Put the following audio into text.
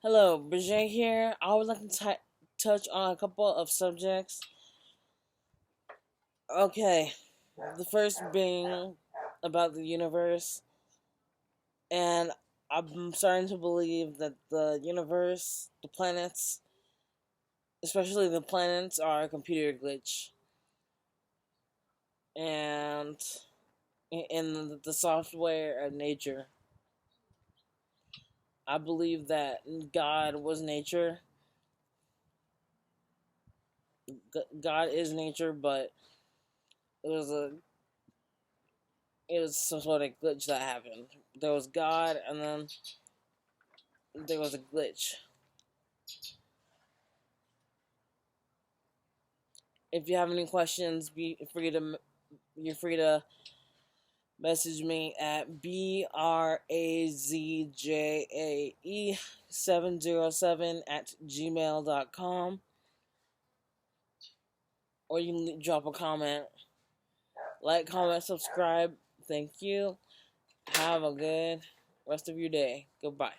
Hello, Brigitte here. I would like to touch on a couple of subjects. Okay, the first being about the universe, and I'm starting to believe that the universe, the planets, especially the planets, are a computer glitch, and in the software of nature. I believe that God was nature. God is nature, but it was a it was some sort of glitch that happened. There was God, and then there was a glitch. If you have any questions, you're free to message me at brazjae707 at gmail.com, or you can drop a comment. Like, comment, subscribe. Thank you. Have a good rest of your day. Goodbye.